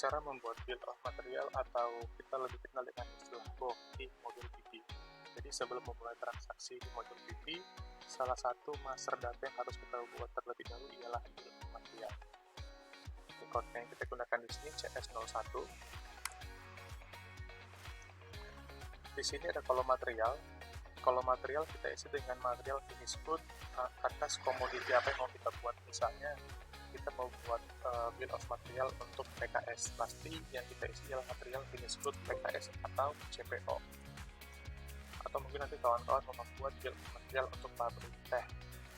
cara membuat bill of material atau kita lebih kenal dengan istilah BOM di modul PP. Jadi sebelum memulai transaksi di modul PP, salah satu master data yang harus kita buat terlebih dahulu ialah bill of material. Rekodnya yang kita gunakan di sini CS01. Di sini ada kolom material. Kolom material kita isi dengan material finish good atas komoditi apa yang mau kita buat. Misalnya kita mau buat bill of material untuk PKS, pasti yang kita isi adalah material finish good PKS atau CPO. Atau mungkin nanti kawan-kawan mau membuat bill of material untuk pabrik teh,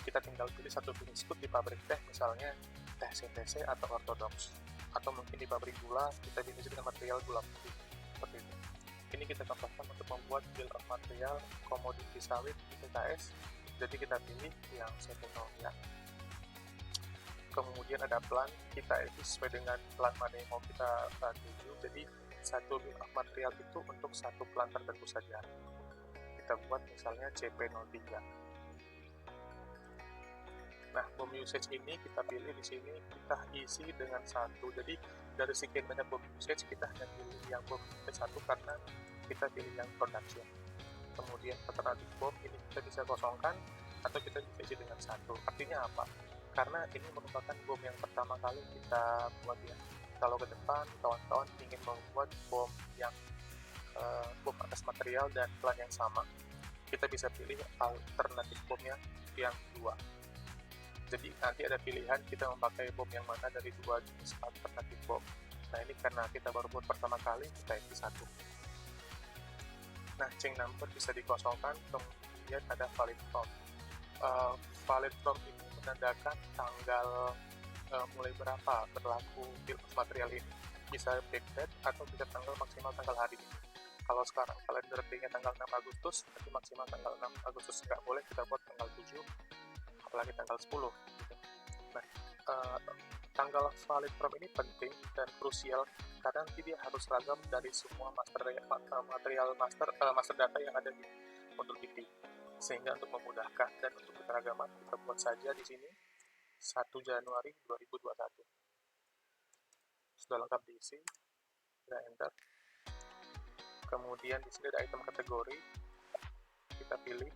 kita tinggal pilih satu finish good di pabrik teh, misalnya teh CTC atau ortodoks. Atau mungkin di pabrik gula kita isi dengan material gula putih, seperti itu. Ini kita contohkan untuk membuat bill of material komoditi sawit di PKS, jadi kita pilih yang CP0 ya. Kemudian ada plan, kita itu sesuai dengan plan mana yang mau kita tuju, jadi satu bill of material itu untuk satu plan tertentu saja. Kita buat misalnya CP03. Nah, BOM usage ini kita pilih di sini, kita isi dengan satu. Jadi dari sekian banyak BOM usage kita hanya pilih yang BOM usage satu karena kita pilih yang production. Kemudian alternatif BOM ini kita bisa kosongkan atau kita bisa isi dengan satu. Artinya apa? Karena ini merupakan BOM yang pertama kali kita buat ya. Kalau ke depan kawan-kawan ingin membuat BOM yang BOM atas material dan plan yang sama, kita bisa pilih alternatif BOM-nya yang dua. Jadi nanti ada pilihan kita memakai BOM yang mana dari dua jenis alternatif BOM. Nah ini karena kita baru buat pertama kali, kita isi satu. Nah, change number bisa dikosongkan, kemudian ada valid from. Valid from ini menandakan tanggal mulai berapa berlaku bill of material ini. Bisa backdate atau bisa tanggal maksimal tanggal hari ini. Kalau sekarang kalender day-nya tanggal 6 Agustus, nanti maksimal tanggal 6 Agustus. Nggak boleh kita buat tanggal 7, apalagi tanggal 10. Gitu. Nah, tanggal valid from ini penting dan krusial karena nanti dia harus seragam dari semua master data yang ada di modul PP. Sehingga untuk memudahkan dan untuk keteragaman kita buat saja di sini 1 Januari 2021. Sudah lengkap diisi, kita enter. Kemudian di sini ada item kategori, kita pilih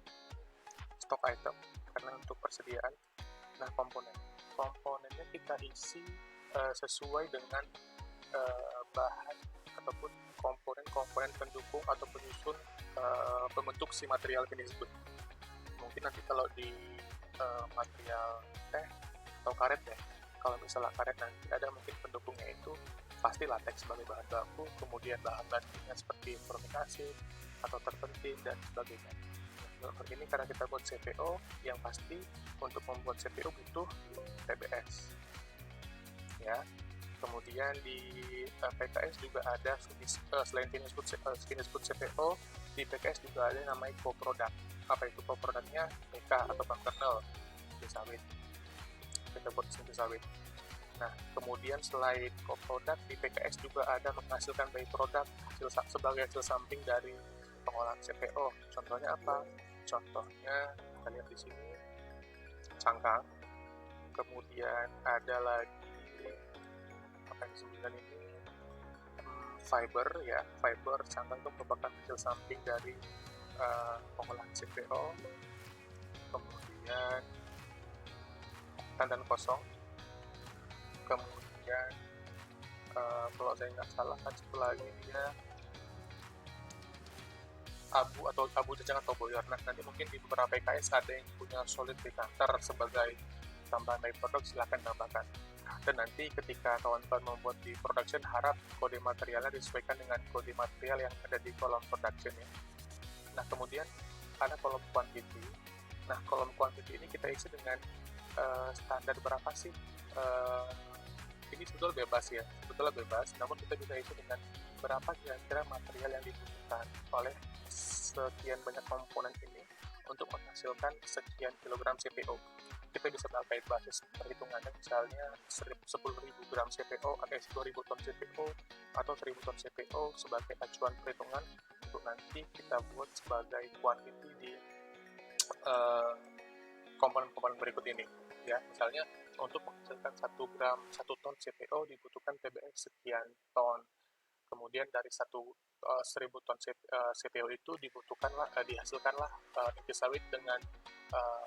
stock item karena untuk persediaan. Nah, komponennya kita isi sesuai dengan bahan ataupun komponen pendukung atau penyusun pembentuk si material finish good. Mungkin nanti kalau di material teh atau karet ya, kalau misalnya karet nanti ada mungkin pendukungnya itu pasti latex sebagai bahan baku, kemudian bahan bakunya seperti formic acid atau terpenting dan sebagainya. Nah, ini karena kita buat CPO, yang pasti untuk membuat CPO butuh TBS ya. Kemudian di PKS juga ada selain finish good CPO, di PKS juga ada yang namanya co-product. Apa itu co-productnya? PK atau bahan kernel di sawit. Kita buat mesin sawit. Nah, kemudian selain co-product, di PKS juga ada menghasilkan by-product sebagai hasil samping dari pengolahan CPO. Contohnya apa? Contohnya kita lihat di sini cangkang. Kemudian ada lagi apa yang disebutkan ini fiber ya. Fiber cangkang itu merupakan hasil samping dari pengolahan CPO. Kemudian tandan kosong. Kemudian kalau saya nggak salah kan satu lagi dia abu jajangan atau boiler. Nah, nanti mungkin di beberapa PKS ada yang punya solid decanter sebagai tambahan byproduct, silahkan tambahkan. Dan nanti ketika kawan-kawan membuat di production, harap kode materialnya disesuaikan dengan kode material yang ada di kolom production ya. Nah, kemudian ada kolom quantity. Nah, kolom quantity ini kita isi dengan standar berapa sih? Ini sebetulnya bebas, namun kita bisa isi dengan berapa kira-kira material yang dibutuhkan oleh sekian banyak komponen ini untuk menghasilkan sekian kilogram CPO. Kita bisa pakai basis perhitungannya, misalnya 10.000 gram CPO atau 2.000 ton CPO atau 1.000 ton CPO sebagai acuan perhitungan untuk nanti kita buat sebagai quantity di komponen-komponen berikut ini ya. Misalnya untuk menghasilkan 1 gram 1 ton CPO dibutuhkan TBS sekian ton. Kemudian dari 1000 ton CPO itu dihasilkanlah inti sawit dengan uh,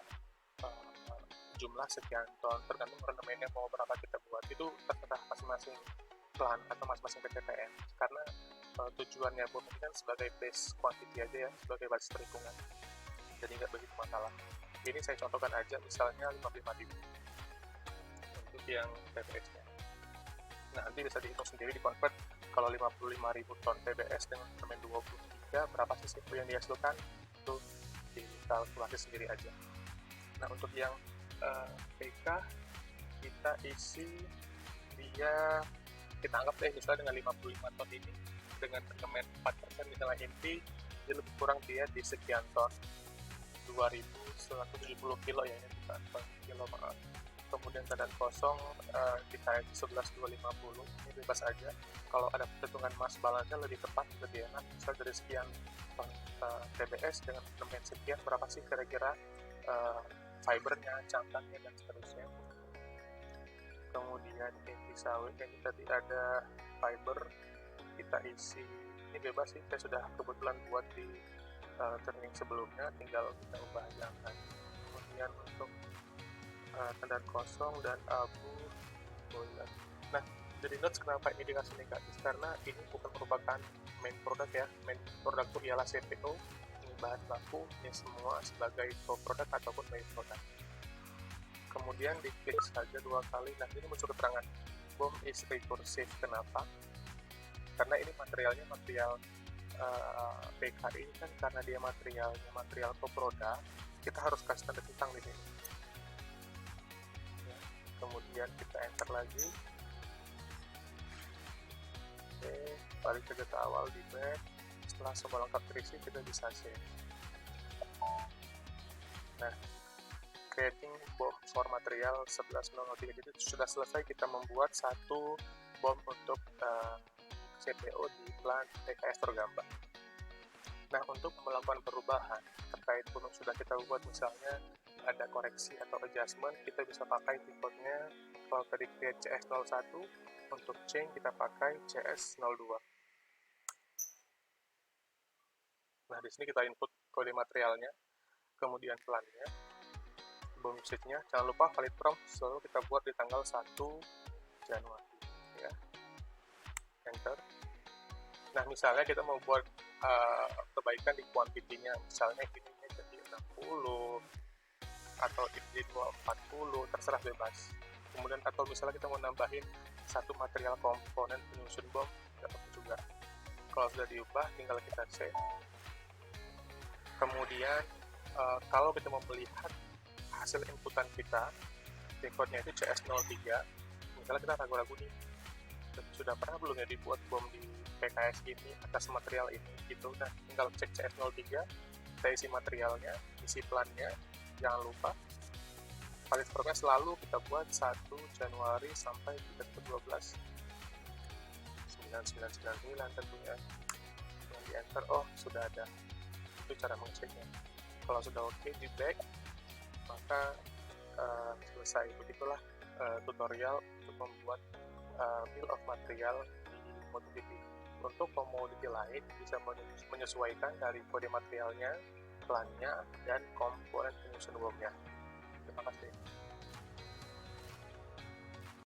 uh, jumlah sekian ton, tergantung rendemennya mau berapa kita buat. Itu terserah masing-masing plan atau masing-masing PTPN, karena tujuannya BOM ini kan sebagai base quantity aja ya, sebagai basis perhitungan, jadi nggak begitu masalah. Ini saya contohkan aja, misalnya 55.000 untuk yang TBS-nya. Nah, nanti bisa dihitung sendiri, di-convert kalau 55.000 ton TBS dengan rendemen 23, berapa sih CPO yang dihasilkan, itu dikalkulasi sendiri aja. Nah, untuk yang PK, kita isi dia, kita anggap deh misalnya dengan 55 ton ini, dengan rendemen 4% misalnya inti, dia lebih kurang dia di sekian ton, 2.170 kilo ya, ini bukan ton kilo, maaf. Kemudian keadaan kosong kita 11.250, ini bebas aja. Kalau ada perhitungan mass balance-nya lebih tepat, lebih enak. Misal dari sekian ton TBS dengan rendemen sekian, berapa sih kira-kira fibernya, cangkangnya, dan seterusnya. Kemudian inti sawit yang tadi ada fiber, kita isi, ini bebas sih, saya sudah kebetulan buat di training sebelumnya, tinggal kita ubah jangan. Kemudian untuk kadar kosong dan abu boiler. Nah, dari notes kenapa ini dikasih negatif, karena ini bukan merupakan main product ya. Main product itu ialah CPO, ini bahan baku, ini semua sebagai co-product ataupun main product. Kemudian diklik saja 2 kali. Nah, ini muncul keterangan BOM is recursive. Kenapa? Karena ini materialnya material PKI kan, karena dia material co-product, kita harus kasih tanda bintang di sini. Kemudian kita enter lagi. Oke, balik ke data awal di back. Setelah semua lengkap terisi, kita bisa save. Nah, creating BOM for material 11.003. Jadi sudah selesai kita membuat satu BOM untuk CPO di plan PKS Torgamba. Nah, untuk melakukan perubahan terkait BOM yang sudah kita buat, misalnya ada koreksi atau adjustment, kita bisa pakai keyboardnya. Kalau tadi create CS01, untuk change kita pakai CS02. Nah, di sini kita input kode materialnya, kemudian plannya, BOM usage-nya. Jangan lupa valid prompt selalu kita buat di tanggal 1 Januari ya. Enter. Nah, misalnya kita mau buat perbaikan di quantity-nya, misalnya ini jadi 60 atau ini 240, terserah bebas. Kemudian atau misalnya kita mau nambahin satu material komponen penyusun BOM, dapat juga. Kalau sudah diubah, tinggal kita save. Kemudian kalau kita mau melihat hasil inputan kita, recordnya itu CS03, misalnya kita ragu-ragu nih, sudah pernah belum ya dibuat BOM di PKS ini atas material ini gitu. Nah, tinggal cek CS03, kita isi materialnya, isi plannya. Jangan lupa valid prompt-nya selalu kita buat 1 Januari sampai 12 9999 tentunya. Yang di enter, oh sudah ada. Itu cara mengeceknya. Kalau sudah oke, di back, maka selesai. Begitulah tutorial untuk membuat bill of material di MotoGP. Untuk komoditi lain bisa menyesuaikan dari kode materialnya, plannya, dan komponen penyusun BOM-nya. Terima kasih.